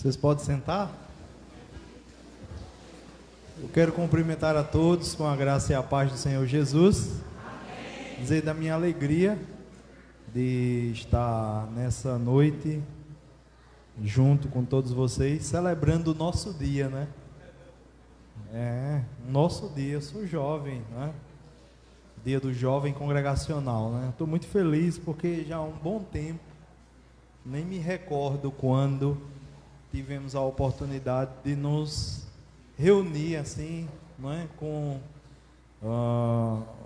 Vocês podem sentar? Eu quero cumprimentar a todos com a graça e a paz do Senhor Jesus. Amém. Dizer da minha alegria de estar nessa noite junto com todos vocês, celebrando o nosso dia, né? Nosso dia. Eu sou jovem, né? Dia do jovem congregacional, né? Estou muito feliz porque já há um bom tempo, nem me recordo quando tivemos a oportunidade de nos reunir assim, não é? Com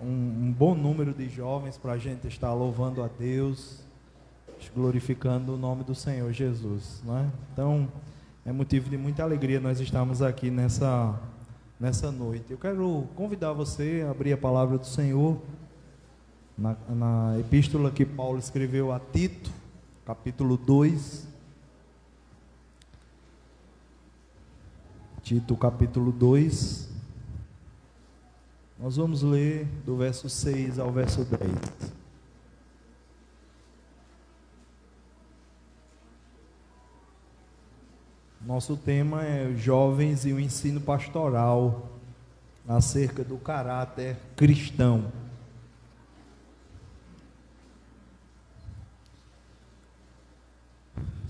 um bom número de jovens para a gente estar louvando a Deus, glorificando o nome do Senhor Jesus, não é? Então, é motivo de muita alegria nós estarmos aqui nessa noite. Eu quero convidar você a abrir a palavra do Senhor na epístola que Paulo escreveu a Tito, capítulo 2. Tito, capítulo 2. Nós vamos ler do verso 6 ao verso 10. Nosso tema é jovens e o ensino pastoral acerca do caráter cristão.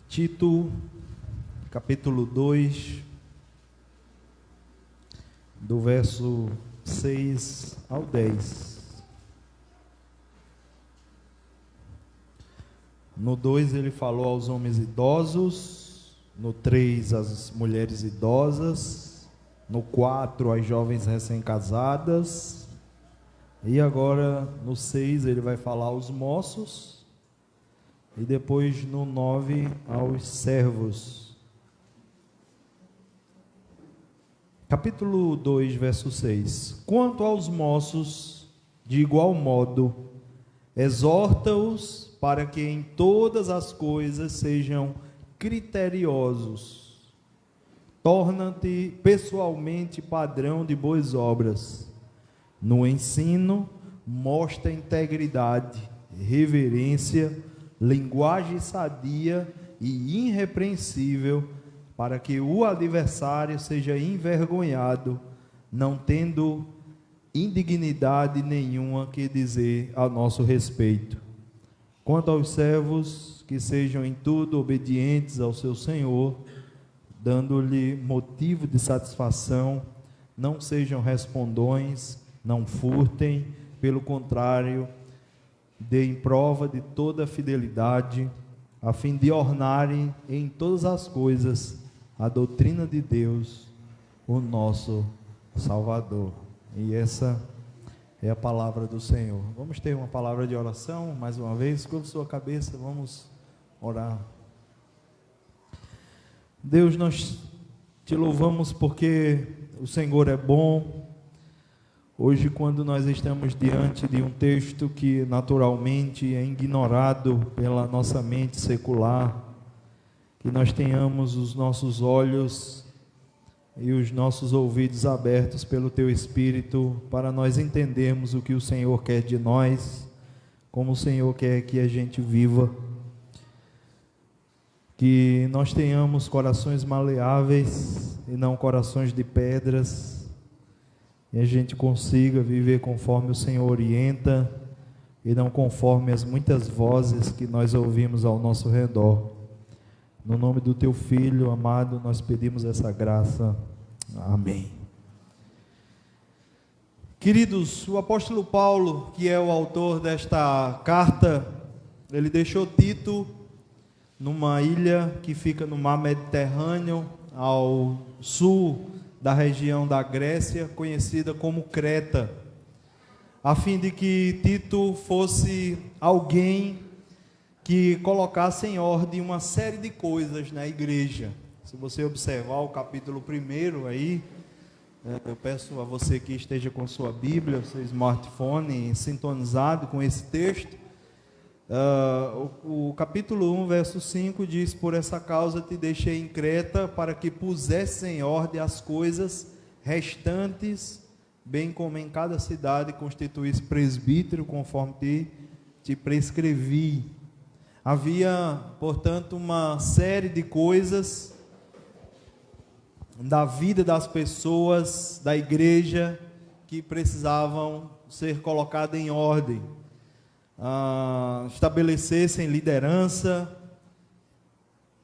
Tito, capítulo 2, do verso 6 ao 10. No 2 ele falou aos homens idosos, no 3 às mulheres idosas, no 4 às jovens recém-casadas, e agora no 6 ele vai falar aos moços, e depois no 9 aos servos. Capítulo 2, verso 6. Quanto aos moços, de igual modo, exorta-os para que em todas as coisas sejam criteriosos. Torna-te pessoalmente padrão de boas obras. No ensino, mostra integridade, reverência, linguagem sadia e irrepreensível, para que o adversário seja envergonhado, não tendo indignidade nenhuma que dizer a nosso respeito. Quanto aos servos, que sejam em tudo obedientes ao seu Senhor, dando-lhe motivo de satisfação, não sejam respondões, não furtem, pelo contrário, deem prova de toda fidelidade, a fim de ornarem em todas as coisas a doutrina de Deus, o nosso Salvador. E essa é a palavra do Senhor. Vamos ter uma palavra de oração, mais uma vez, curva sua cabeça, vamos orar. Deus, nós te louvamos porque o Senhor é bom. Hoje, quando nós estamos diante de um texto que naturalmente é ignorado pela nossa mente secular, que nós tenhamos os nossos olhos e os nossos ouvidos abertos pelo Teu Espírito, para nós entendermos o que o Senhor quer de nós, como o Senhor quer que a gente viva, que nós tenhamos corações maleáveis e não corações de pedras, e a gente consiga viver conforme o Senhor orienta, e não conforme as muitas vozes que nós ouvimos ao nosso redor. No nome do Teu Filho amado, nós pedimos essa graça. Amém. Queridos, o apóstolo Paulo, que é o autor desta carta, ele deixou Tito numa ilha que fica no mar Mediterrâneo, ao sul da região da Grécia, conhecida como Creta, a fim de que Tito fosse alguém que colocasse em ordem uma série de coisas na igreja. Se você observar o capítulo 1 aí, eu peço a você que esteja com sua Bíblia, seu smartphone, sintonizado com esse texto. O capítulo 1, verso 5 diz: por essa causa te deixei em Creta, para que pusesse em ordem as coisas restantes, bem como em cada cidade constituísse presbítero, conforme te prescrevi. Havia, portanto, uma série de coisas da vida das pessoas da igreja que precisavam ser colocadas em ordem, estabelecessem liderança,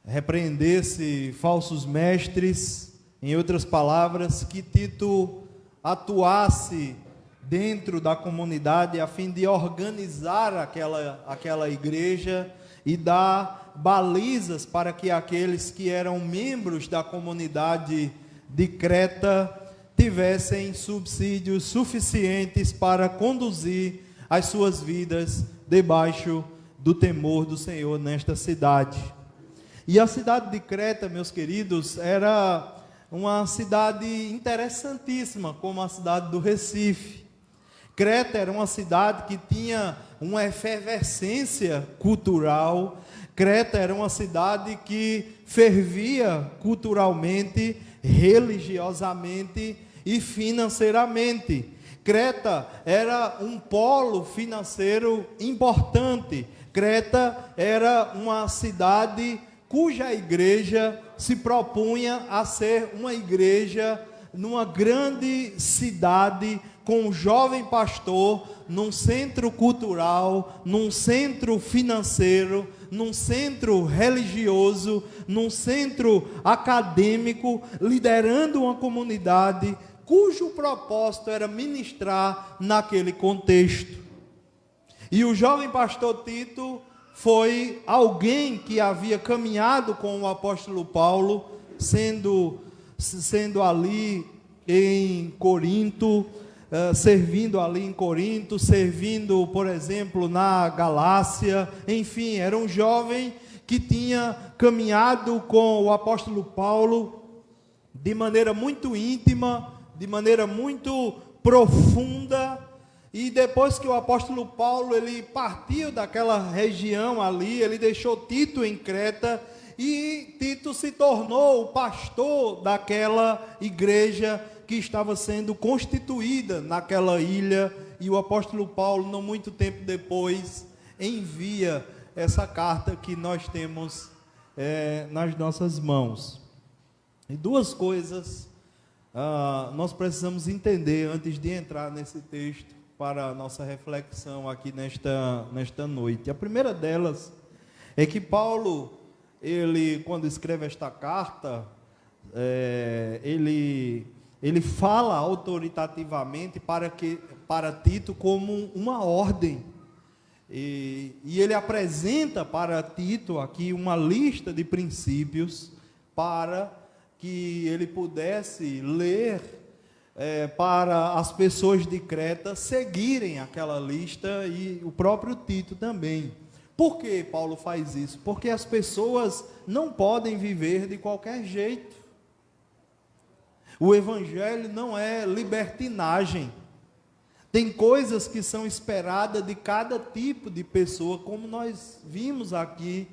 repreendesse falsos mestres, em outras palavras, que Tito atuasse dentro da comunidade a fim de organizar aquela igreja e dar balizas para que aqueles que eram membros da comunidade de Creta tivessem subsídios suficientes para conduzir as suas vidas debaixo do temor do Senhor nesta cidade. E a cidade de Creta, meus queridos, era uma cidade interessantíssima, como a cidade do Recife. Creta era uma cidade que tinha uma efervescência cultural. Creta era uma cidade que fervia culturalmente, religiosamente e financeiramente. Creta era um polo financeiro importante. Creta era uma cidade cuja igreja se propunha a ser uma igreja numa grande cidade, com um jovem pastor, num centro cultural, num centro financeiro, num centro religioso, num centro acadêmico, liderando uma comunidade cujo propósito era ministrar naquele contexto. E o jovem pastor Tito foi alguém que havia caminhado com o apóstolo Paulo, sendo ali em Corinto, servindo ali em Corinto, servindo, por exemplo, na Galácia. Enfim, era um jovem que tinha caminhado com o apóstolo Paulo de maneira muito íntima, de maneira muito profunda. E depois que o apóstolo Paulo ele partiu daquela região ali, ele deixou Tito em Creta, e Tito se tornou o pastor daquela igreja que estava sendo constituída naquela ilha. E o apóstolo Paulo, não muito tempo depois, envia essa carta que nós temos nas nossas mãos. E duas coisas nós precisamos entender antes de entrar nesse texto para a nossa reflexão aqui nesta noite. A primeira delas é que Paulo, ele, quando escreve esta carta, ele fala autoritativamente para Tito como uma ordem. E ele apresenta para Tito aqui uma lista de princípios para que ele pudesse ler para as pessoas de Creta seguirem aquela lista, e o próprio Tito também. Por que Paulo faz isso? Porque as pessoas não podem viver de qualquer jeito. O evangelho não é libertinagem. Tem coisas que são esperadas de cada tipo de pessoa, como nós vimos aqui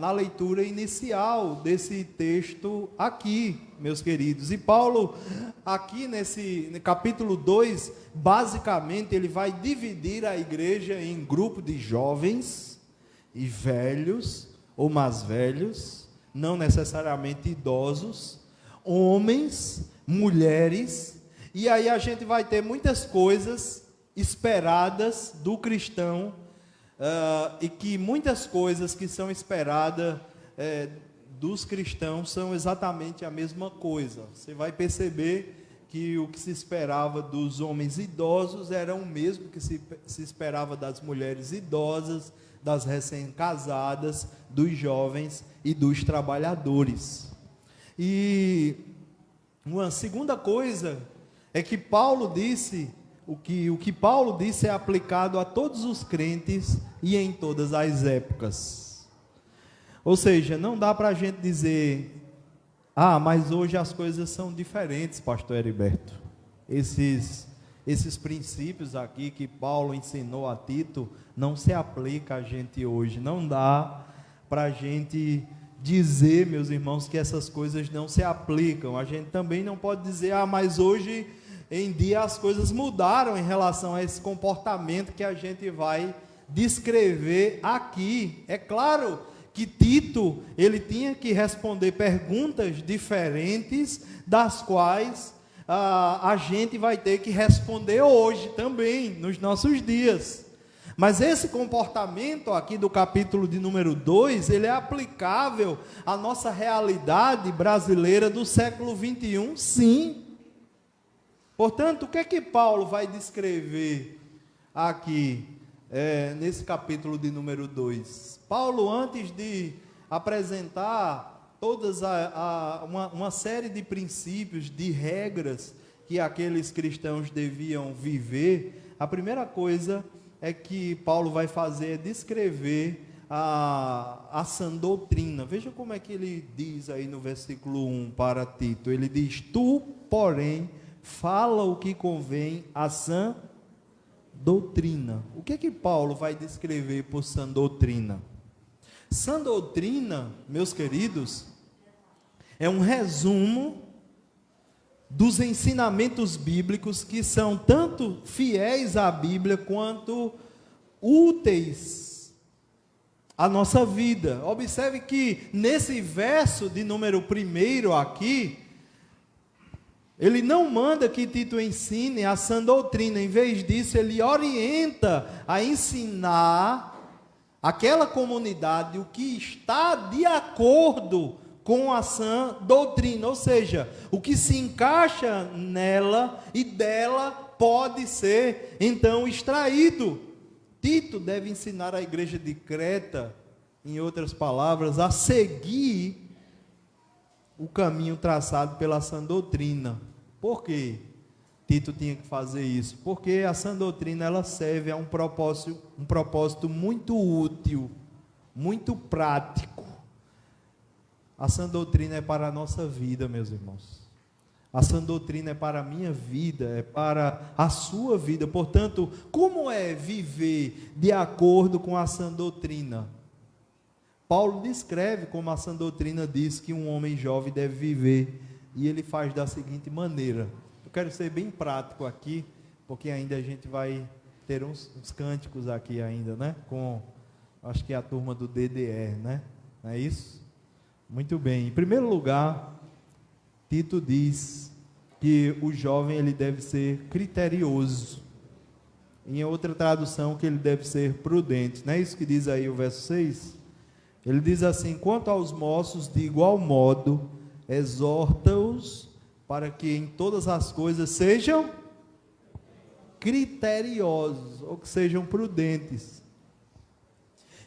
na leitura inicial desse texto aqui, meus queridos. E Paulo, aqui no capítulo 2, basicamente, ele vai dividir a igreja em grupo de jovens e velhos, ou mais velhos, não necessariamente idosos, homens, mulheres, e aí a gente vai ter muitas coisas esperadas do cristão, e que muitas coisas que são esperadas dos cristãos são exatamente a mesma coisa. Você vai perceber que o que se esperava dos homens idosos era o mesmo que se esperava das mulheres idosas, das recém-casadas, dos jovens e dos trabalhadores. E uma segunda coisa é que Paulo disse, o que Paulo disse é aplicado a todos os crentes e em todas as épocas. Ou seja, não dá para a gente dizer, mas hoje as coisas são diferentes, pastor Heriberto. Esses princípios aqui que Paulo ensinou a Tito não se aplica a gente hoje. Não dá para a gente dizer, meus irmãos, que essas coisas não se aplicam. A gente também não pode dizer, mas hoje em dia as coisas mudaram em relação a esse comportamento que a gente vai descrever aqui. É claro que Tito, ele tinha que responder perguntas diferentes, das quais a gente vai ter que responder hoje também, nos nossos dias. Mas esse comportamento aqui do capítulo de número 2, ele é aplicável à nossa realidade brasileira do século 21, sim. Portanto, o que é que Paulo vai descrever aqui, nesse capítulo de número 2? Paulo, antes de apresentar uma série de princípios, de regras que aqueles cristãos deviam viver, a primeira coisa que Paulo vai fazer é descrever a sã doutrina. Veja como é que ele diz aí no versículo 1 para Tito. Ele diz: tu, porém, fala o que convém à sã doutrina. O que é que Paulo vai descrever por sã doutrina? Sã doutrina, meus queridos, é um resumo dos ensinamentos bíblicos que são tanto fiéis à Bíblia quanto úteis à nossa vida. Observe que nesse verso de número 1 aqui, ele não manda que Tito ensine a sã doutrina, em vez disso, ele orienta a ensinar aquela comunidade o que está de acordo com a sã doutrina, ou seja, o que se encaixa nela e dela pode ser então extraído. Tito deve ensinar a igreja de Creta, em outras palavras, a seguir o caminho traçado pela sã doutrina. Por quê? Tito tinha que fazer isso? Porque a sã doutrina, ela serve a um propósito muito útil, muito prático. A sã doutrina é para a nossa vida, meus irmãos. A sã doutrina é para a minha vida, é para a sua vida. Portanto, como é viver de acordo com a sã doutrina? Paulo descreve como a sã doutrina diz que um homem jovem deve viver, e ele faz da seguinte maneira. Eu quero ser bem prático aqui, porque ainda a gente vai ter uns cânticos aqui ainda, né? Com, acho que é a turma do DDR, né? Não é isso? Muito bem. Em primeiro lugar, Tito diz que o jovem ele deve ser criterioso. Em outra tradução, que ele deve ser prudente. Não é isso que diz aí o verso 6? Ele diz assim: quanto aos moços, de igual modo, exorta-os para que em todas as coisas sejam criteriosos, ou que sejam prudentes.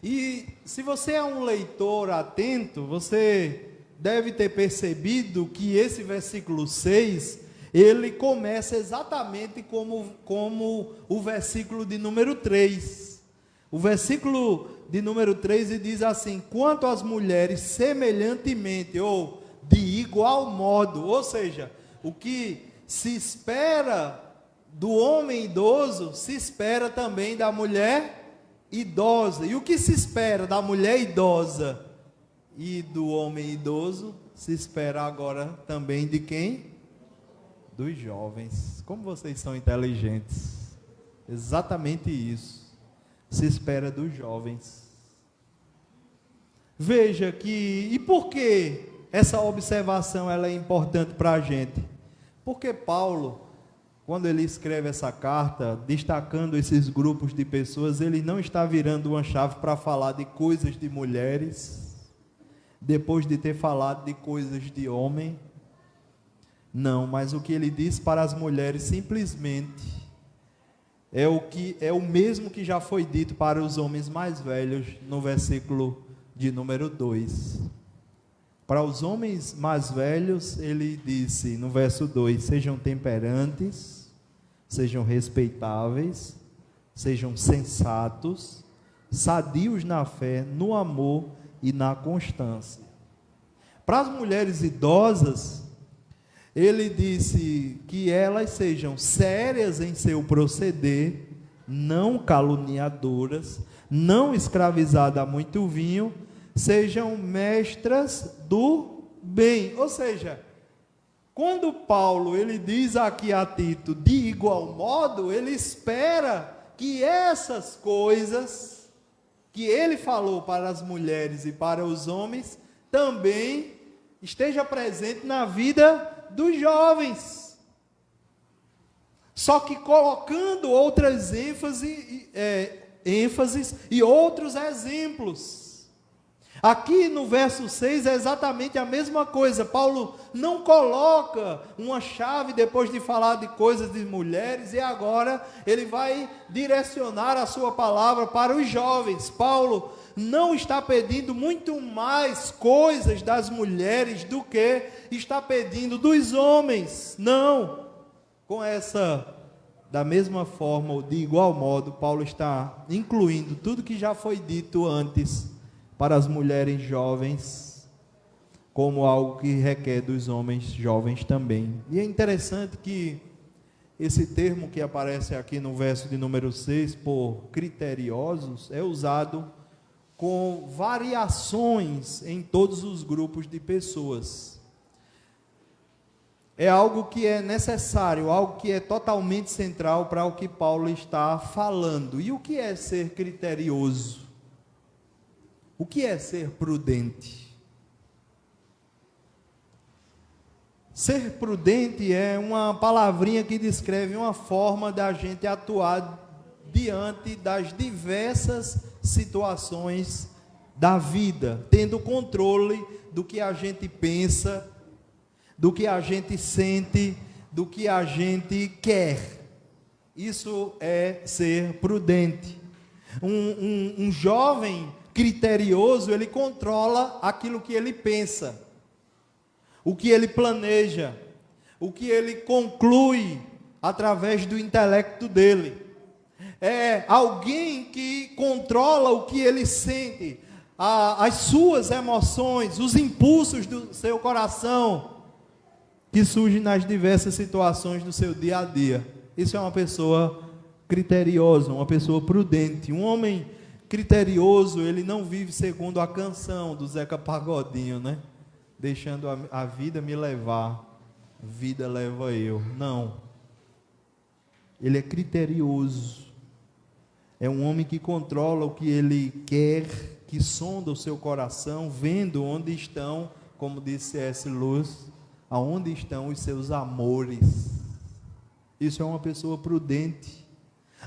E se você é um leitor atento, você deve ter percebido que esse versículo 6, ele começa exatamente como o versículo de número 3. O versículo de número 3 diz assim: quanto às mulheres, semelhantemente, ou de igual modo, ou seja, o que se espera do homem idoso, se espera também da mulher idosa. E o que se espera da mulher idosa e do homem idoso, se espera agora também de quem? Dos jovens. Como vocês são inteligentes. Exatamente isso. Se espera dos jovens. Veja que, e por que essa observação ela é importante para a gente? Porque Paulo, quando ele escreve essa carta, destacando esses grupos de pessoas, ele não está virando uma chave para falar de coisas de mulheres, depois de ter falado de coisas de homem. Não, mas o que ele diz para as mulheres simplesmente é o mesmo que já foi dito para os homens mais velhos no versículo de número 2. Para os homens mais velhos, ele disse no verso 2: sejam temperantes, sejam respeitáveis, sejam sensatos, sadios na fé, no amor e na constância. Para as mulheres idosas, ele disse que elas sejam sérias em seu proceder, não caluniadoras, não escravizadas a muito vinho, sejam mestras do bem. Ou seja, quando Paulo ele diz aqui a Tito, de igual modo, ele espera que essas coisas que ele falou para as mulheres e para os homens também esteja presente na vida dos jovens. Só que colocando outras ênfases e outros exemplos. Aqui no verso 6 é exatamente a mesma coisa. Paulo não coloca uma chave depois de falar de coisas de mulheres, e agora ele vai direcionar a sua palavra para os jovens. Paulo não está pedindo muito mais coisas das mulheres do que está pedindo dos homens. Não. Da mesma forma, ou de igual modo, Paulo está incluindo tudo que já foi dito antes para as mulheres jovens, como algo que requer dos homens jovens também. E é interessante que esse termo que aparece aqui no verso de número 6, por criteriosos, é usado com variações em todos os grupos de pessoas. É algo que é necessário, algo que é totalmente central para o que Paulo está falando. E o que é ser criterioso? O que é ser prudente? Ser prudente é uma palavrinha que descreve uma forma da gente atuar diante das diversas situações da vida, tendo controle do que a gente pensa, do que a gente sente, do que a gente quer. Isso é ser prudente. Um jovem criterioso, ele controla aquilo que ele pensa, o que ele planeja, o que ele conclui através do intelecto dele. É alguém que controla o que ele sente, as suas emoções, os impulsos do seu coração, que surgem nas diversas situações do seu dia a dia. Isso é uma pessoa criteriosa, uma pessoa prudente. Um homem criterioso, ele não vive segundo a canção do Zeca Pagodinho, né? Deixando a vida me levar, vida leva eu. Não. Ele é criterioso. É um homem que controla o que ele quer, que sonda o seu coração, vendo onde estão, como disse C.S. Lewis, aonde estão os seus amores. Isso é uma pessoa prudente.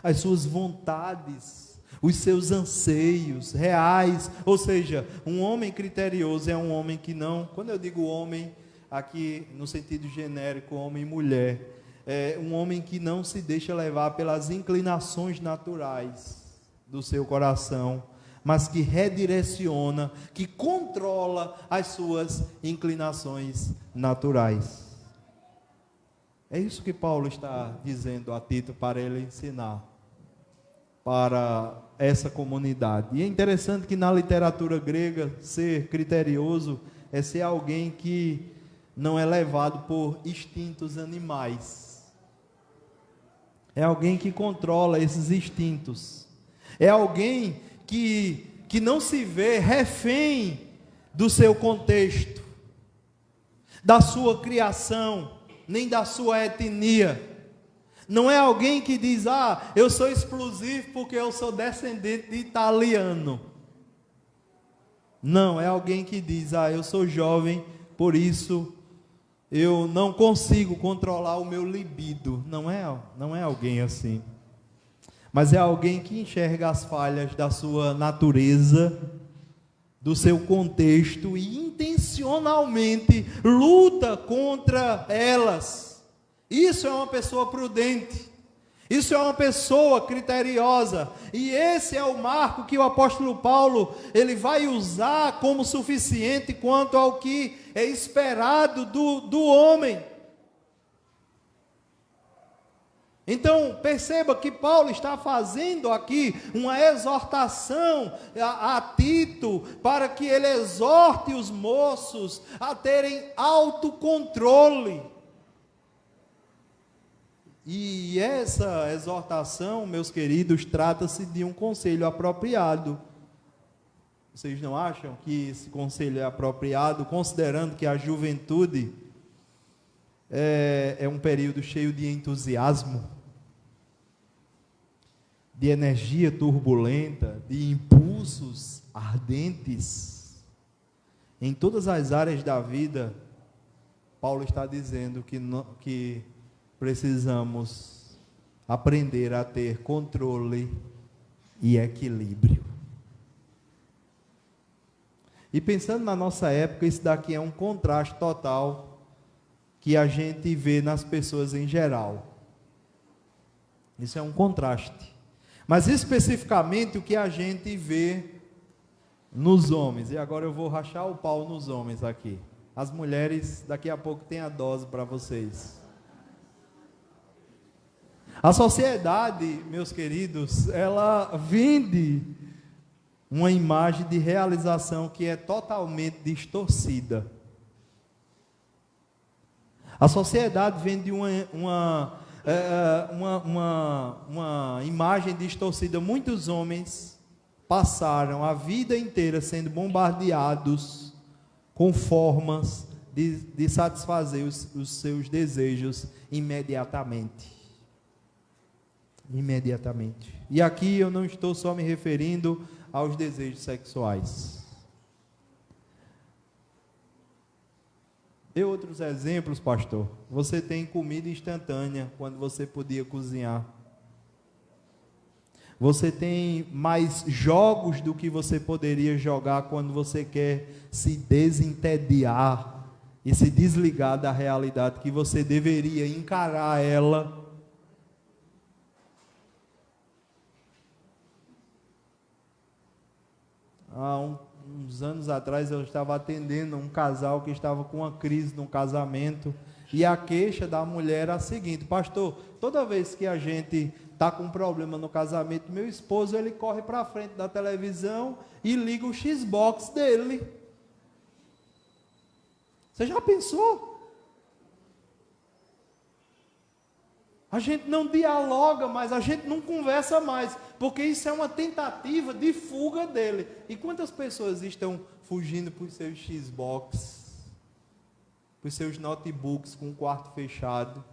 As suas vontades, os seus anseios reais, ou seja, um homem criterioso é um homem que não, quando eu digo homem, aqui no sentido genérico, homem e mulher, é um homem que não se deixa levar pelas inclinações naturais do seu coração, mas que redireciona, que controla as suas inclinações naturais. É isso que Paulo está dizendo a Tito para ele ensinar para essa comunidade. E é interessante que na literatura grega, ser criterioso é ser alguém que não é levado por instintos animais. É alguém que controla esses instintos. É alguém que não se vê refém do seu contexto, da sua criação, nem da sua etnia. Não é alguém que diz, eu sou explosivo porque eu sou descendente de italiano. Não, é alguém que diz, eu sou jovem, por isso eu não consigo controlar o meu libido. Não é alguém assim. Mas é alguém que enxerga as falhas da sua natureza, do seu contexto e intencionalmente luta contra elas. Isso é uma pessoa prudente, isso é uma pessoa criteriosa, e esse é o marco que o apóstolo Paulo, ele vai usar como suficiente quanto ao que é esperado do homem. Então, perceba que Paulo está fazendo aqui uma exortação a Tito, para que ele exorte os moços a terem autocontrole. E essa exortação, meus queridos, trata-se de um conselho apropriado. Vocês não acham que esse conselho é apropriado, considerando que a juventude é um período cheio de entusiasmo, de energia turbulenta, de impulso? impulsos ardentes. Em todas as áreas da vida, Paulo está dizendo que precisamos aprender a ter controle e equilíbrio. E pensando na nossa época, isso daqui é um contraste total que a gente vê nas pessoas em geral. Isso é um contraste. Mas especificamente o que a gente vê nos homens. E agora eu vou rachar o pau nos homens aqui. As mulheres, daqui a pouco tem a dose para vocês. A sociedade, meus queridos, ela vende uma imagem de realização que é totalmente distorcida. A sociedade vende uma imagem distorcida. Muitos homens passaram a vida inteira sendo bombardeados com formas de satisfazer os seus desejos imediatamente. E aqui eu não estou só me referindo aos desejos sexuais. Dê outros exemplos, pastor. Você tem comida instantânea quando você podia cozinhar. Você tem mais jogos do que você poderia jogar quando você quer se desentediar e se desligar da realidade que você deveria encarar ela. Há uns anos atrás eu estava atendendo um casal que estava com uma crise no casamento, e a queixa da mulher era a seguinte: pastor, toda vez que a gente está com um problema no casamento, meu esposo ele corre para frente da televisão e liga o Xbox dele. Você já pensou? A gente não dialoga mais, a gente não conversa mais, porque isso é uma tentativa de fuga dele. E quantas pessoas estão fugindo para os seus Xbox, para os seus notebooks com o quarto fechado?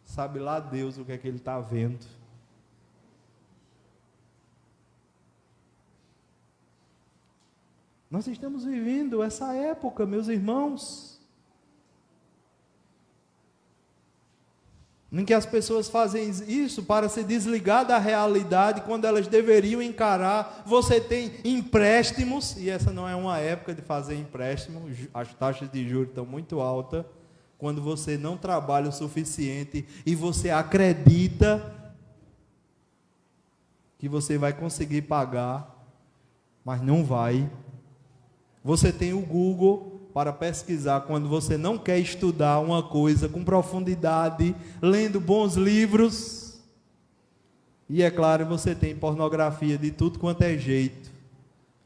Sabe lá Deus o que é que ele está vendo. Nós estamos vivendo essa época, meus irmãos, em que as pessoas fazem isso para se desligar da realidade, quando elas deveriam encarar. Você tem empréstimos, e essa não é uma época de fazer empréstimo, as taxas de juros estão muito altas, quando você não trabalha o suficiente e você acredita que você vai conseguir pagar, mas não vai. Você tem o Google para pesquisar quando você não quer estudar uma coisa com profundidade, lendo bons livros. E é claro, você tem pornografia de tudo quanto é jeito,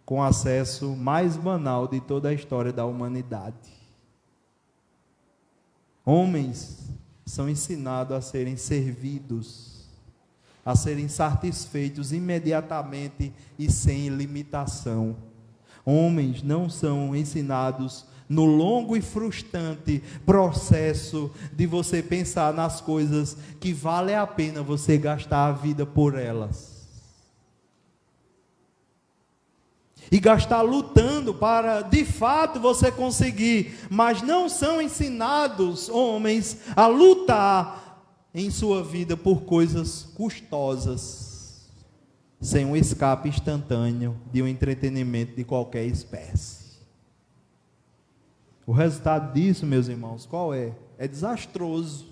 com acesso mais banal de toda a história da humanidade. Homens são ensinados a serem servidos, a serem satisfeitos imediatamente e sem limitação. Homens não são ensinados no longo e frustrante processo de você pensar nas coisas que vale a pena você gastar a vida por elas. E gastar lutando para, de fato, você conseguir. Mas não são ensinados, homens, a lutar em sua vida por coisas custosas, sem um escape instantâneo de um entretenimento de qualquer espécie. O resultado disso, meus irmãos, qual é? É desastroso.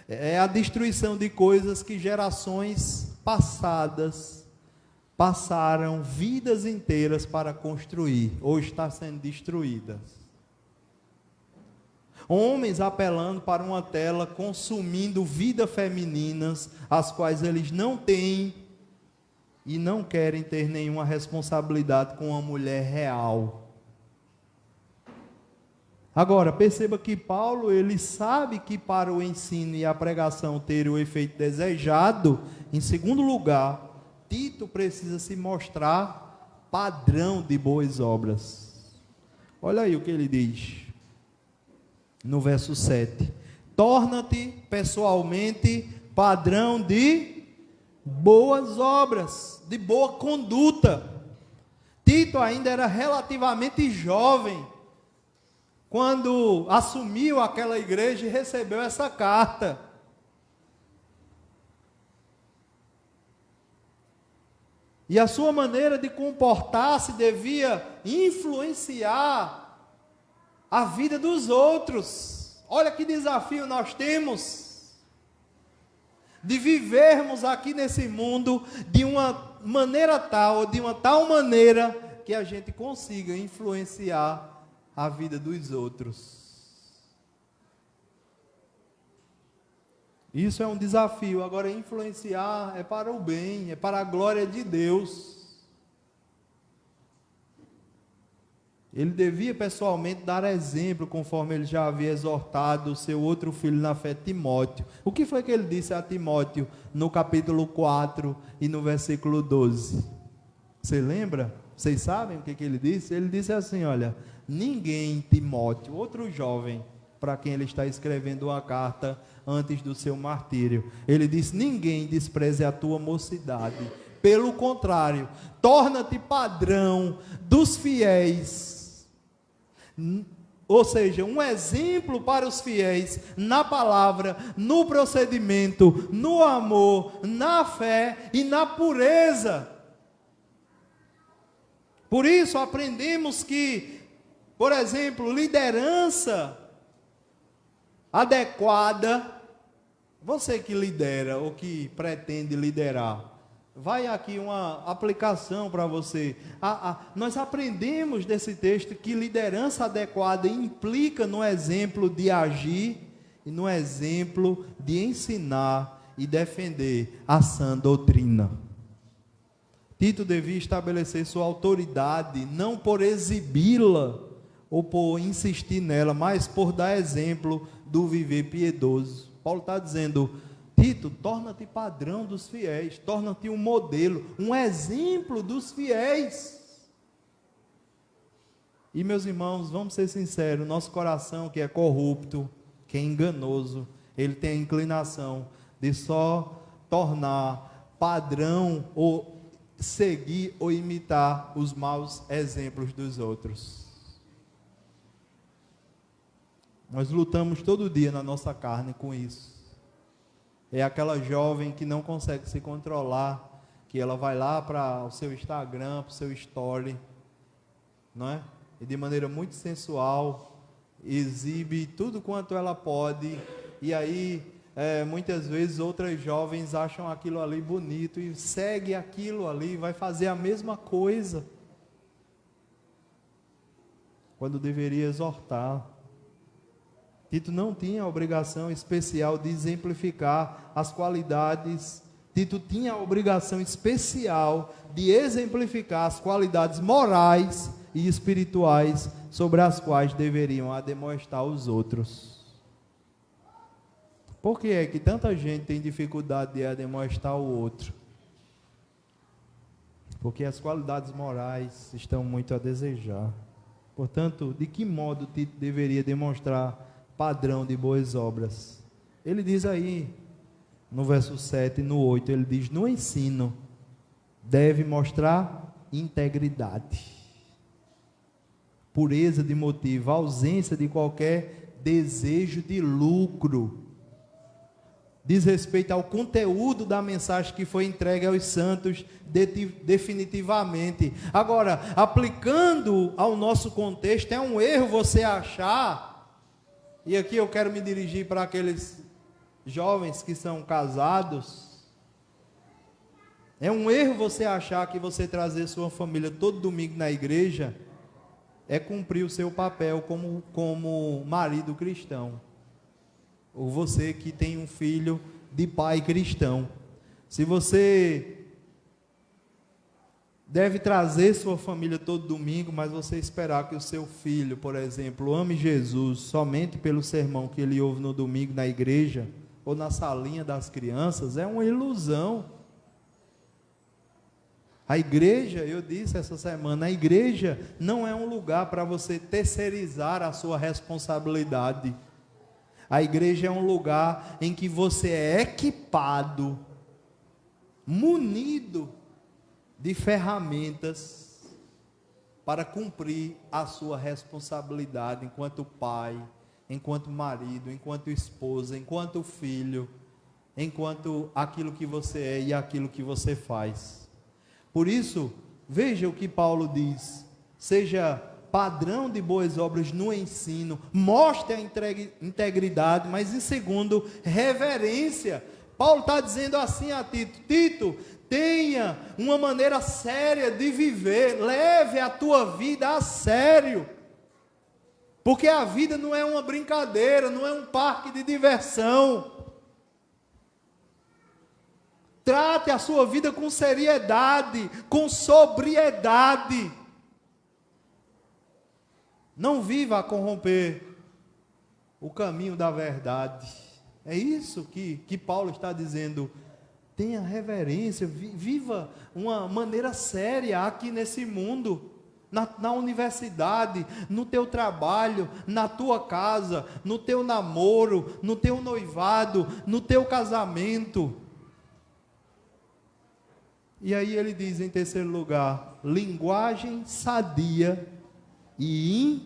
É a destruição de coisas que gerações passadas passaram vidas inteiras para construir. Hoje está sendo destruídas. Homens apelando para uma tela, consumindo vidas femininas, as quais eles não têm e não querem ter nenhuma responsabilidade com uma mulher real. Agora, perceba que Paulo, ele sabe que para o ensino e a pregação terem o efeito desejado, em segundo lugar, Tito precisa se mostrar padrão de boas obras. Olha aí o que ele diz, no verso 7. Torna-te pessoalmente padrão de boas obras, de boa conduta. Tito ainda era relativamente jovem quando assumiu aquela igreja e recebeu essa carta. E a sua maneira de comportar-se devia influenciar a vida dos outros. Olha que desafio nós temos de vivermos aqui nesse mundo de uma maneira tal, de uma tal maneira que a gente consiga influenciar a vida dos outros. Isso é um desafio. Agora, influenciar é para o bem, é para a glória de Deus. Ele devia pessoalmente dar exemplo, conforme ele já havia exortado o seu outro filho na fé, Timóteo. O que foi que ele disse a Timóteo no capítulo 4 e no versículo 12? Você lembra? Vocês sabem o que ele disse? Ele disse assim, olha, ninguém, Timóteo, outro jovem, para quem ele está escrevendo uma carta antes do seu martírio. Ele diz, ninguém despreze a tua mocidade. Pelo contrário, torna-te padrão dos fiéis. Ou seja, um exemplo para os fiéis na palavra, no procedimento, no amor, na fé e na pureza. Por isso aprendemos que, por exemplo, liderança adequada, você que lidera ou que pretende liderar, vai aqui uma aplicação para você. Nós aprendemos desse texto que liderança adequada implica no exemplo de agir e no exemplo de ensinar e defender a sã doutrina. Tito devia estabelecer sua autoridade, não por exibi-la ou por insistir nela, mas por dar exemplo do viver piedoso. Paulo está dizendo, Tito, torna-te padrão dos fiéis, torna-te um modelo, um exemplo dos fiéis. E meus irmãos, vamos ser sinceros, nosso coração que é corrupto, que é enganoso, ele tem a inclinação de só tornar padrão ou seguir ou imitar os maus exemplos dos outros. Nós lutamos todo dia na nossa carne com isso. É aquela jovem que não consegue se controlar, que ela vai lá para o seu Instagram, para o seu story, não é? E de maneira muito sensual, exibe tudo quanto ela pode, e aí muitas vezes outras jovens acham aquilo ali bonito, e segue aquilo ali, vai fazer a mesma coisa, quando deveria exortar. Tito não tinha a obrigação especial de exemplificar as qualidades. Tito tinha a obrigação especial de exemplificar as qualidades morais e espirituais sobre as quais deveriam ademoestar os outros. Por que é que tanta gente tem dificuldade de ademoestar o outro? Porque as qualidades morais estão muito a desejar. Portanto, de que modo Tito deveria demonstrar padrão de boas obras? Ele diz aí, no verso 7 e no 8, ele diz, no ensino, deve mostrar integridade, pureza de motivo, ausência de qualquer desejo de lucro, diz respeito ao conteúdo da mensagem que foi entregue aos santos definitivamente. Agora, aplicando ao nosso contexto, é um erro você achar, e aqui eu quero me dirigir para aqueles jovens que são casados, é um erro você achar que você trazer sua família todo domingo na igreja é cumprir o seu papel como marido cristão, ou você que tem um filho de pai cristão. Se você deve trazer sua família todo domingo, mas você esperar que o seu filho, por exemplo, ame Jesus somente pelo sermão que ele ouve no domingo na igreja, ou na salinha das crianças, é uma ilusão. A igreja, eu disse essa semana, a igreja não é um lugar para você terceirizar a sua responsabilidade. A igreja é um lugar em que você é equipado munido de ferramentas para cumprir a sua responsabilidade enquanto pai, enquanto marido, enquanto esposa, enquanto filho, enquanto aquilo que você é e aquilo que você faz. Por isso, veja o que Paulo diz: seja padrão de boas obras no ensino, mostre a integridade, mas em segundo, reverência. Paulo está dizendo assim a Tito: Tito, tenha uma maneira séria de viver, leve a tua vida a sério, porque a vida não é uma brincadeira, não é um parque de diversão. Trate a sua vida com seriedade, com sobriedade. Não viva a corromper o caminho da verdade. É isso que Paulo está dizendo. Tenha reverência, viva uma maneira séria aqui nesse mundo, na universidade, no teu trabalho, na tua casa, no teu namoro, no teu noivado, no teu casamento. E aí ele diz em terceiro lugar, linguagem sadia e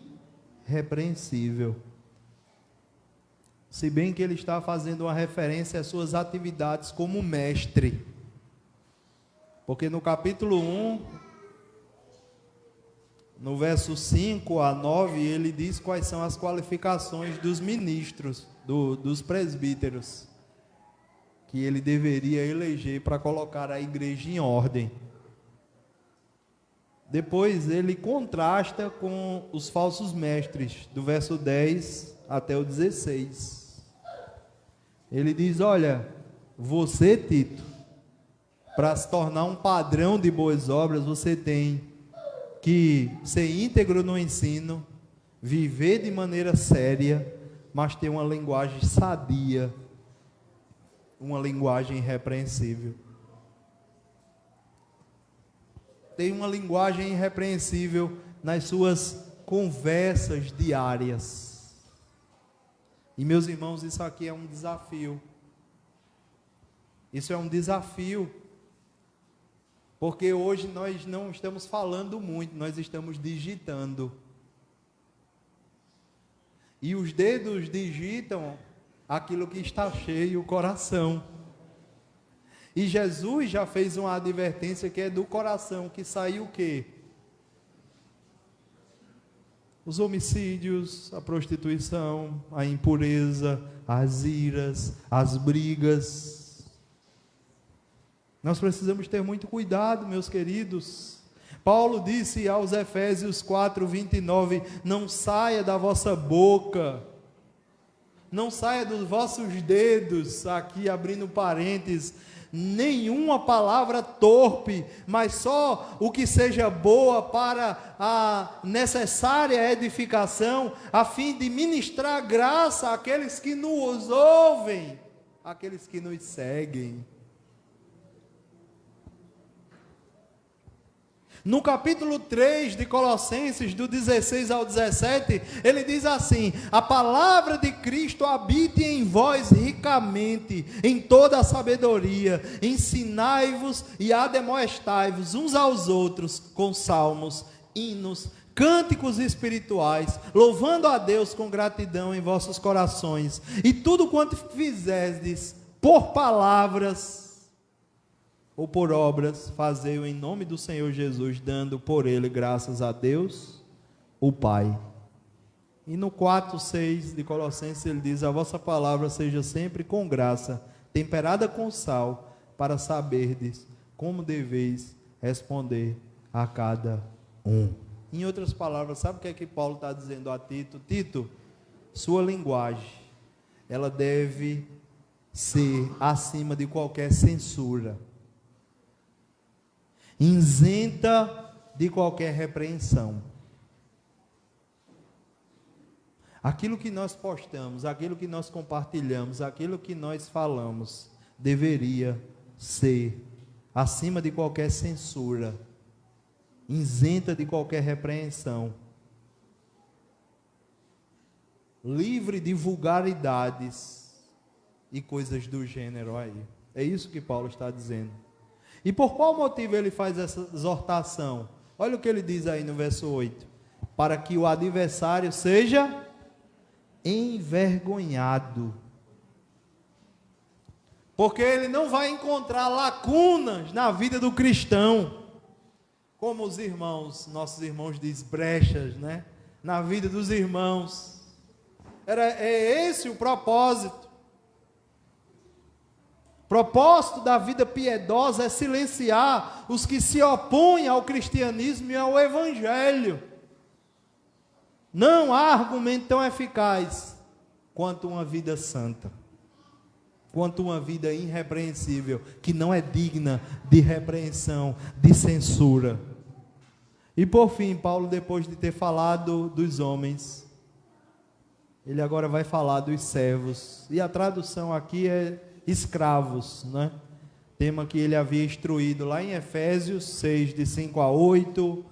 irrepreensível. Se bem que ele está fazendo uma referência às suas atividades como mestre. Porque no capítulo 1, no verso 5 a 9, ele diz quais são as qualificações dos ministros, dos presbíteros, que ele deveria eleger para colocar a igreja em ordem. Depois ele contrasta com os falsos mestres, do verso 10 até o 16. Ele diz: olha, você, Tito, para se tornar um padrão de boas obras, você tem que ser íntegro no ensino, viver de maneira séria, mas ter uma linguagem sadia, uma linguagem irrepreensível. Tem uma linguagem irrepreensível nas suas conversas diárias. E meus irmãos, isso aqui é um desafio. Isso é um desafio. Porque hoje nós não estamos falando muito, nós estamos digitando. E os dedos digitam aquilo que está cheio, o coração. E Jesus já fez uma advertência que é do coração, que saiu o quê? Os homicídios, a prostituição, a impureza, as iras, as brigas. Nós precisamos ter muito cuidado, meus queridos. Paulo disse aos Efésios 4:29, não saia da vossa boca, não saia dos vossos dedos, aqui abrindo parênteses, nenhuma palavra torpe, mas só o que seja boa para a necessária edificação, a fim de ministrar graça àqueles que nos ouvem, àqueles que nos seguem. No capítulo 3 de Colossenses, do 16 ao 17, ele diz assim: a palavra de Cristo habite em vós ricamente, em toda a sabedoria, ensinai-vos e admoestai-vos uns aos outros com salmos, hinos, cânticos espirituais, louvando a Deus com gratidão em vossos corações, e tudo quanto fizerdes por palavras ou por obras, fazei-o em nome do Senhor Jesus, dando por ele graças a Deus, o Pai. E no 4:6 de Colossenses ele diz: a vossa palavra seja sempre com graça, temperada com sal, para saberdes como deveis responder a cada um. Em outras palavras, sabe o que é que Paulo está dizendo a Tito? Tito, sua linguagem, ela deve ser acima de qualquer censura, isenta de qualquer repreensão. Aquilo que nós postamos, aquilo que nós compartilhamos, aquilo que nós falamos, deveria ser acima de qualquer censura, isenta de qualquer repreensão, livre de vulgaridades e coisas do gênero aí. É isso que Paulo está dizendo. E por qual motivo ele faz essa exortação? Olha o que ele diz aí no verso 8: para que o adversário seja envergonhado. Porque ele não vai encontrar lacunas na vida do cristão, como os irmãos, nossos irmãos dizem, brechas, né? Na vida dos irmãos. É esse o propósito. O propósito da vida piedosa é silenciar os que se opõem ao cristianismo e ao evangelho. Não há argumento tão eficaz quanto uma vida santa, quanto uma vida irrepreensível, que não é digna de repreensão, de censura. E por fim, Paulo, depois de ter falado dos homens, ele agora vai falar dos servos. E a tradução aqui é escravos, né? Tema que ele havia instruído lá em Efésios 6, de 5 a 8,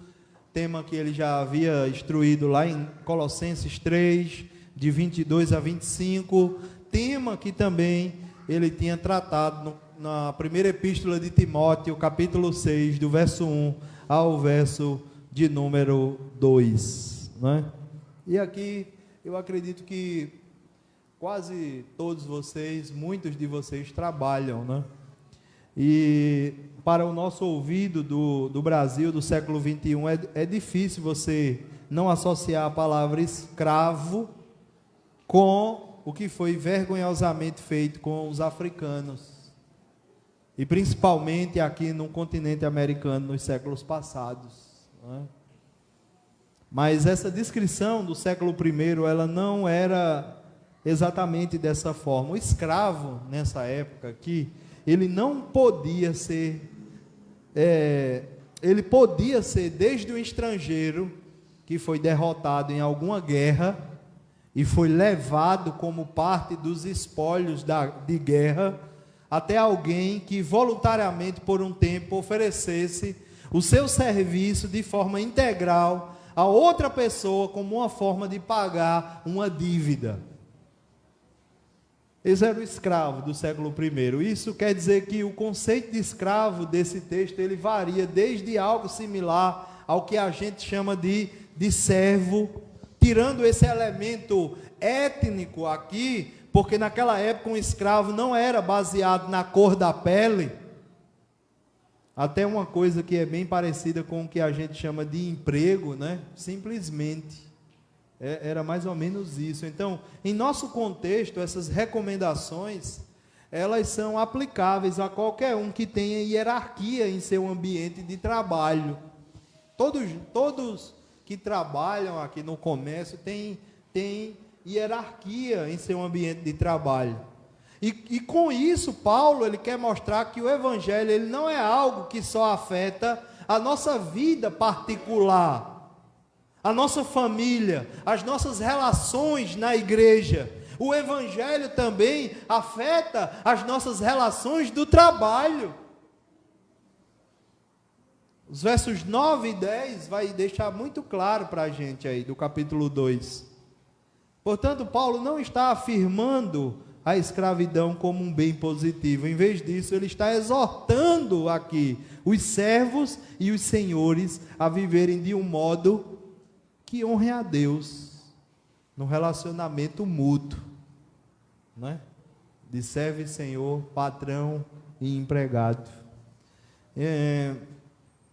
tema que ele já havia instruído lá em Colossenses 3, de 22 a 25, tema que também ele tinha tratado na primeira epístola de Timóteo, capítulo 6, do verso 1 ao verso de número 2, né? E aqui eu acredito que quase todos vocês, muitos de vocês trabalham, né? E para o nosso ouvido do Brasil, do século 21, é difícil você não associar a palavra escravo com o que foi vergonhosamente feito com os africanos. E principalmente aqui no continente americano, nos séculos passados, né? Mas essa descrição do século I, ela não era exatamente dessa forma. O escravo, nessa época aqui, ele não podia ser, ele podia ser desde o estrangeiro que foi derrotado em alguma guerra e foi levado como parte dos espólios de guerra, até alguém que voluntariamente por um tempo oferecesse o seu serviço de forma integral a outra pessoa como uma forma de pagar uma dívida. Esse era o escravo do século I. Isso quer dizer que o conceito de escravo desse texto, ele varia desde algo similar ao que a gente chama de servo, tirando esse elemento étnico aqui, porque naquela época um escravo não era baseado na cor da pele. Até uma coisa que é bem parecida com o que a gente chama de emprego, né? Simplesmente. Era mais ou menos isso. Então, em nosso contexto, essas recomendações, elas são aplicáveis a qualquer um que tenha hierarquia em seu ambiente de trabalho. Todos que trabalham aqui no comércio têm hierarquia em seu ambiente de trabalho. E com isso, Paulo, ele quer mostrar que o evangelho, ele não é algo que só afeta a nossa vida particular, a nossa família, as nossas relações na igreja. O evangelho também afeta as nossas relações do trabalho. Os versos 9 e 10 vai deixar muito claro para a gente aí, do capítulo 2. Portanto, Paulo não está afirmando a escravidão como um bem positivo. Em vez disso, ele está exortando aqui os servos e os senhores a viverem de um modo que honre a Deus, no relacionamento mútuo, né? De servo e senhor, patrão e empregado.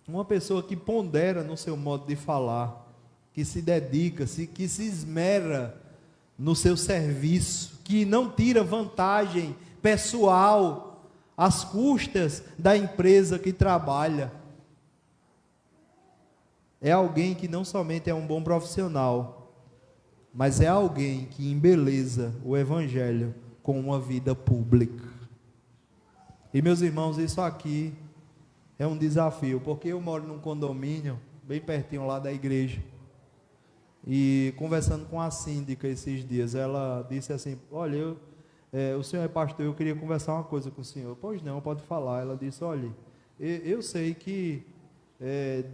Uma pessoa que pondera no seu modo de falar, que se dedica, que se esmera no seu serviço, que não tira vantagem pessoal às custas da empresa que trabalha. É alguém que não somente é um bom profissional, mas é alguém que embeleza o evangelho com uma vida pública. E meus irmãos, isso aqui é um desafio, porque eu moro num condomínio bem pertinho lá da igreja. E conversando com a síndica esses dias, ela disse assim: olha, o senhor é pastor, eu queria conversar uma coisa com o senhor. Pois não, pode falar. Ela disse: olha, eu sei que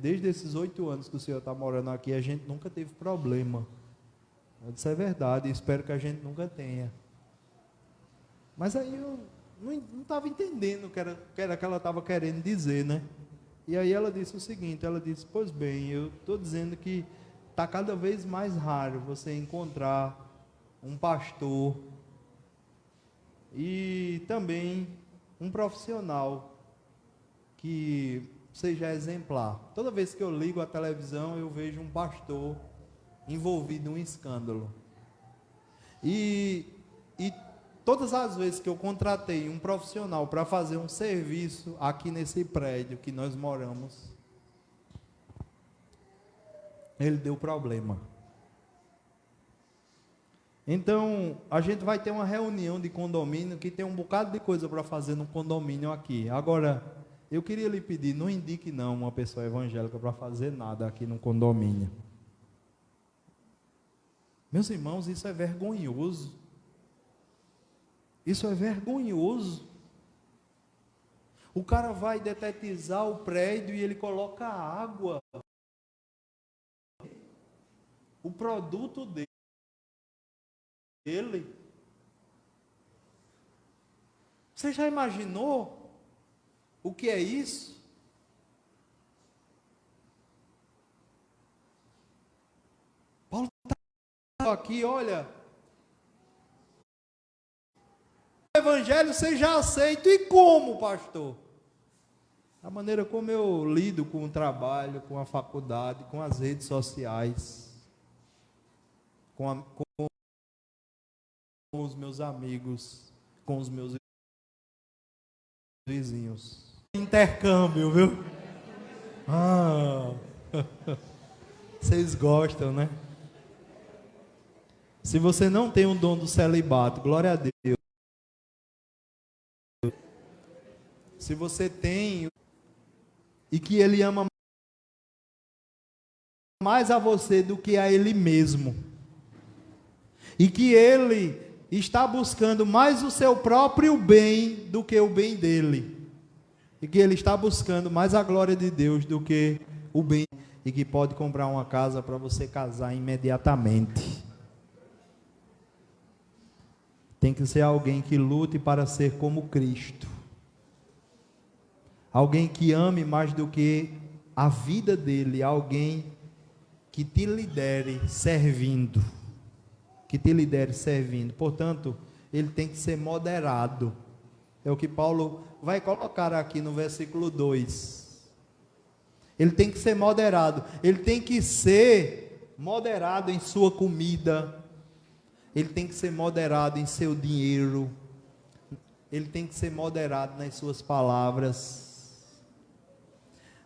desde esses 8 anos que o senhor está morando aqui, a gente nunca teve problema. Eu disse: é verdade, espero que a gente nunca tenha. Mas aí não estava entendendo o que era que ela estava querendo dizer, né? E aí ela disse o seguinte, ela disse, pois bem, eu estou dizendo que está cada vez mais raro você encontrar um pastor e também um profissional que seja exemplar. Toda vez que eu ligo a televisão, eu vejo um pastor envolvido em um escândalo. E todas as vezes que eu contratei um profissional para fazer um serviço aqui nesse prédio que nós moramos, ele deu problema. Então, a gente vai ter uma reunião de condomínio que tem um bocado de coisa para fazer no condomínio aqui. Agora, eu queria lhe pedir, não indique não uma pessoa evangélica para fazer nada aqui no condomínio. Meus irmãos, isso é vergonhoso. Isso é vergonhoso. O cara vai detetizar o prédio e ele coloca água. O produto dele. Você já imaginou o que é isso? Paulo está aqui, olha. O evangelho seja aceito. E como, pastor? A maneira como eu lido com o trabalho, com a faculdade, com as redes sociais, com os meus amigos, com os meus vizinhos. Intercâmbio, viu? Vocês gostam, né? Se você não tem o dom do celibato, glória a Deus. Se você tem e que Ele ama mais a você do que a Ele mesmo, e que Ele está buscando mais o seu próprio bem do que o bem dele, e que Ele está buscando mais a glória de Deus do que o bem, e que pode comprar uma casa para você casar imediatamente. Tem que ser alguém que lute para ser como Cristo, alguém que ame mais do que a vida dele, alguém que te lidere servindo, portanto, ele tem que ser moderado, é o que Paulo vai colocar aqui no versículo 2, ele tem que ser moderado, ele tem que ser moderado em sua comida, ele tem que ser moderado em seu dinheiro, ele tem que ser moderado nas suas palavras,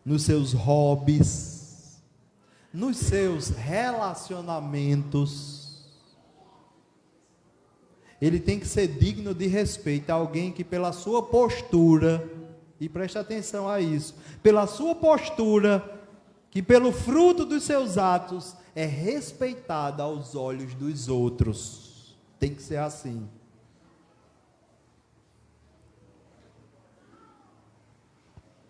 nos seus hobbies, nos seus relacionamentos. Ele tem que ser digno de respeito, alguém que pela sua postura, e preste atenção a isso, pela sua postura, que pelo fruto dos seus atos, é respeitado aos olhos dos outros. Tem que ser assim.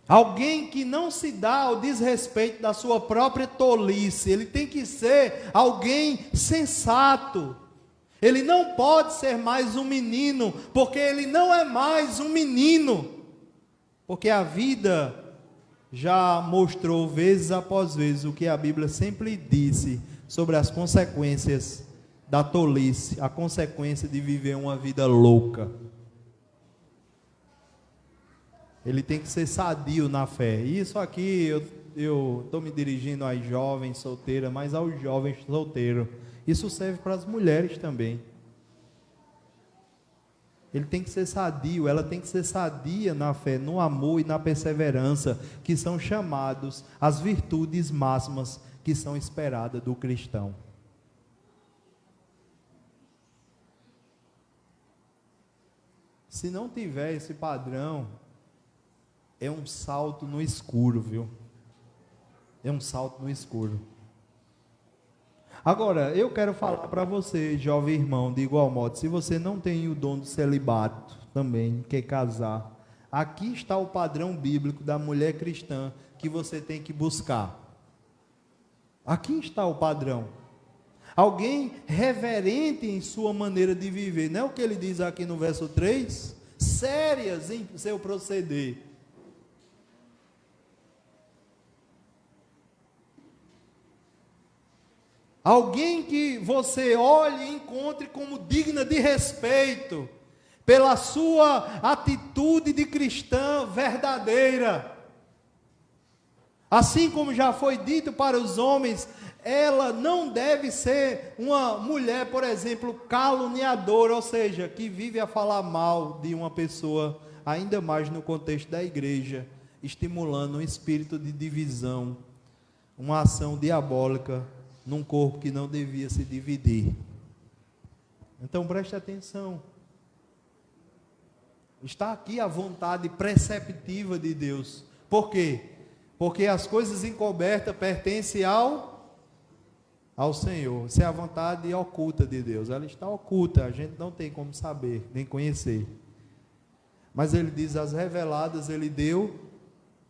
Alguém que não se dá ao desrespeito da sua própria tolice, ele tem que ser alguém sensato. Ele não pode ser mais um menino, porque ele não é mais um menino. Porque a vida já mostrou vezes após vezes o que a Bíblia sempre disse sobre as consequências da tolice, a consequência de viver uma vida louca. Ele tem que ser sadio na fé. Isso aqui eu estou me dirigindo às jovens solteiras, mas aos jovens solteiros. Isso serve para as mulheres também. Ele tem que ser sadio, ela tem que ser sadia na fé, no amor e na perseverança, que são chamados as virtudes máximas que são esperadas do cristão. Se não tiver esse padrão, é um salto no escuro, viu? É um salto no escuro. Agora, eu quero falar para você, jovem irmão, de igual modo, se você não tem o dom do celibato também, quer casar, aqui está o padrão bíblico da mulher cristã que você tem que buscar. Aqui está o padrão. Alguém reverente em sua maneira de viver, não é o que ele diz aqui no verso 3? sérias em seu proceder. Alguém que você olhe e encontre como digna de respeito, pela sua atitude de cristã verdadeira. Assim como já foi dito para os homens, ela não deve ser uma mulher, por exemplo, caluniadora, ou seja, que vive a falar mal de uma pessoa, ainda mais no contexto da igreja, estimulando um espírito de divisão, uma ação diabólica num corpo que não devia se dividir. Então preste atenção. Está aqui a vontade preceptiva de Deus. Por quê? Porque as coisas encobertas pertencem ao Senhor. Essa é a vontade oculta de Deus. Ela está oculta, a gente não tem como saber, nem conhecer. Mas ele diz, as reveladas ele deu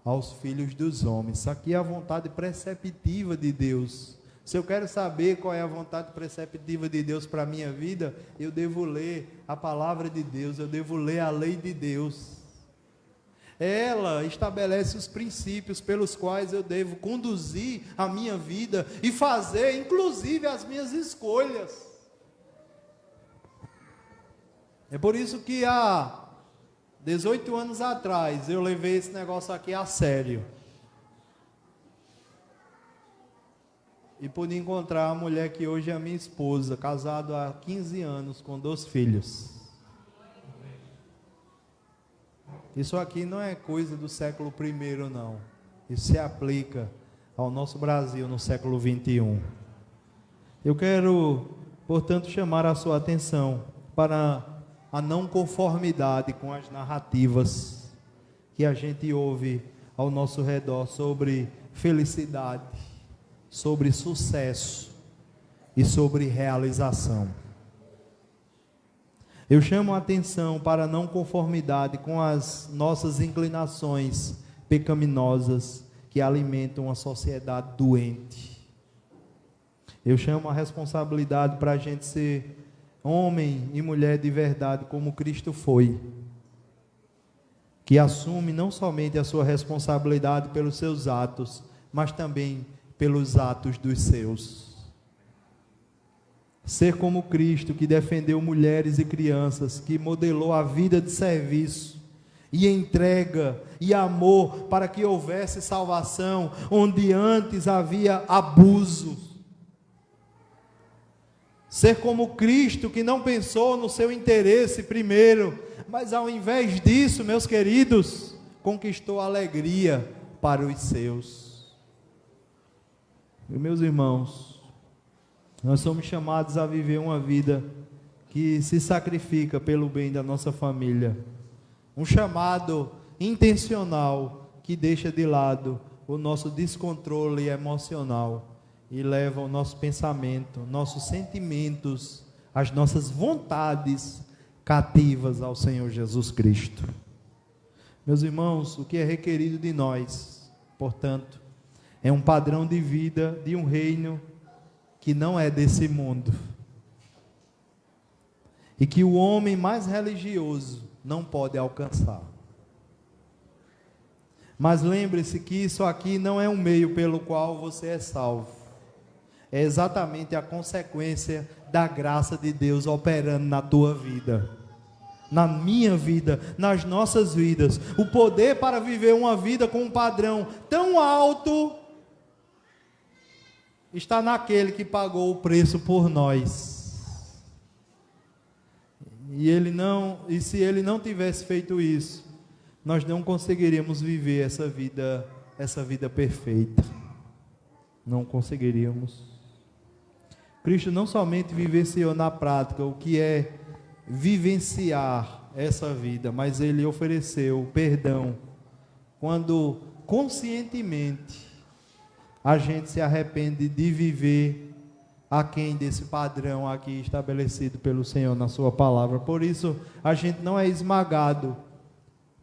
aos filhos dos homens. Isso aqui é a vontade preceptiva de Deus. Se eu quero saber qual é a vontade preceptiva de Deus para a minha vida, eu devo ler a palavra de Deus, eu devo ler a lei de Deus. Ela estabelece os princípios pelos quais eu devo conduzir a minha vida e fazer, inclusive, as minhas escolhas. É por isso que há 18 anos atrás eu levei esse negócio aqui a sério. E pude encontrar a mulher que hoje é minha esposa, casado há 15 anos, com 2 filhos. Isso aqui não é coisa do século I, não. Isso se aplica ao nosso Brasil no século XXI. Eu quero, portanto, chamar a sua atenção para a não conformidade com as narrativas que a gente ouve ao nosso redor sobre felicidade, sobre sucesso e sobre realização. Eu chamo a atenção para a não conformidade com as nossas inclinações pecaminosas que alimentam uma sociedade doente. Eu chamo a responsabilidade para a gente ser homem e mulher de verdade como Cristo foi, que assume não somente a sua responsabilidade pelos seus atos, mas também pelos atos dos seus. Ser como Cristo, que defendeu mulheres e crianças, que modelou a vida de serviço e entrega e amor para que houvesse salvação onde antes havia abuso. Ser como Cristo, que não pensou no seu interesse primeiro, mas ao invés disso, meus queridos, conquistou alegria para os seus. E meus irmãos, nós somos chamados a viver uma vida que se sacrifica pelo bem da nossa família. Um chamado intencional que deixa de lado o nosso descontrole emocional e leva o nosso pensamento, nossos sentimentos, as nossas vontades cativas ao Senhor Jesus Cristo. Meus irmãos, o que é requerido de nós, portanto, é um padrão de vida de um reino que não é desse mundo. E que o homem mais religioso não pode alcançar. Mas lembre-se que isso aqui não é um meio pelo qual você é salvo. É exatamente a consequência da graça de Deus operando na tua vida, na minha vida, nas nossas vidas. O poder para viver uma vida com um padrão tão alto está naquele que pagou o preço por nós. E se ele não tivesse feito isso, nós não conseguiríamos viver essa vida perfeita. Não conseguiríamos. Cristo não somente vivenciou na prática o que é vivenciar essa vida, mas ele ofereceu perdão quando conscientemente a gente se arrepende de viver aquém desse padrão aqui estabelecido pelo Senhor na sua palavra. Por isso, a gente não é esmagado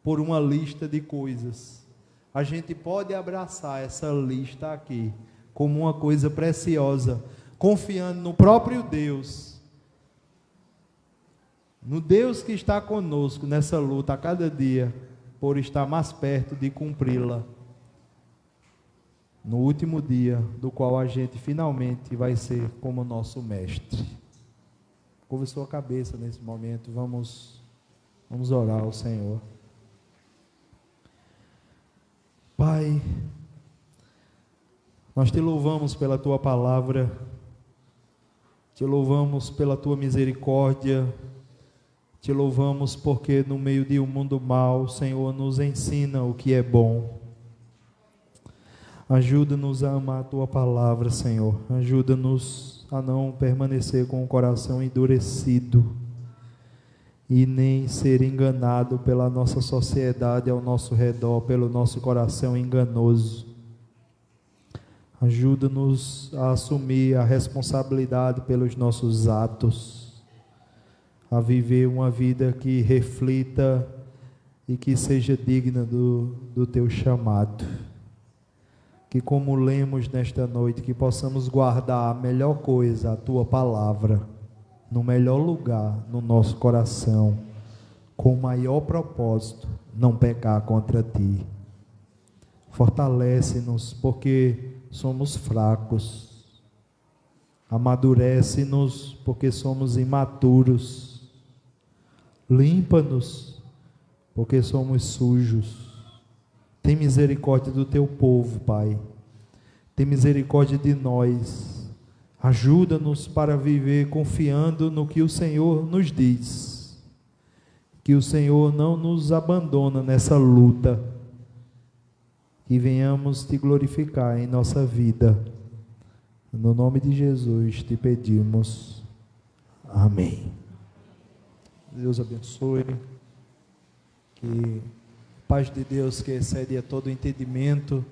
por uma lista de coisas. A gente pode abraçar essa lista aqui como uma coisa preciosa, confiando no próprio Deus, no Deus que está conosco nessa luta a cada dia, por estar mais perto de cumpri-la, no último dia, do qual a gente finalmente vai ser como nosso Mestre. Curva sua cabeça nesse momento, vamos orar ao Senhor. Pai, nós te louvamos pela tua palavra, te louvamos pela tua misericórdia, te louvamos porque no meio de um mundo mau, o Senhor nos ensina o que é bom. Ajuda-nos a amar a tua palavra, Senhor. Ajuda-nos a não permanecer com o coração endurecido e nem ser enganado pela nossa sociedade ao nosso redor, pelo nosso coração enganoso. Ajuda-nos a assumir a responsabilidade pelos nossos atos, a viver uma vida que reflita e que seja digna do teu chamado. Que, como lemos nesta noite, que possamos guardar a melhor coisa, a tua palavra, no melhor lugar, no nosso coração, com o maior propósito, não pecar contra ti. Fortalece-nos, porque somos fracos. Amadurece-nos, porque somos imaturos. Limpa-nos, porque somos sujos. Tem misericórdia do teu povo, Pai. Tem misericórdia de nós. Ajuda-nos para viver confiando no que o Senhor nos diz. Que o Senhor não nos abandona nessa luta. Que venhamos te glorificar em nossa vida. No nome de Jesus te pedimos. Amém. Deus abençoe. Que a paz de Deus, que excede a todo entendimento,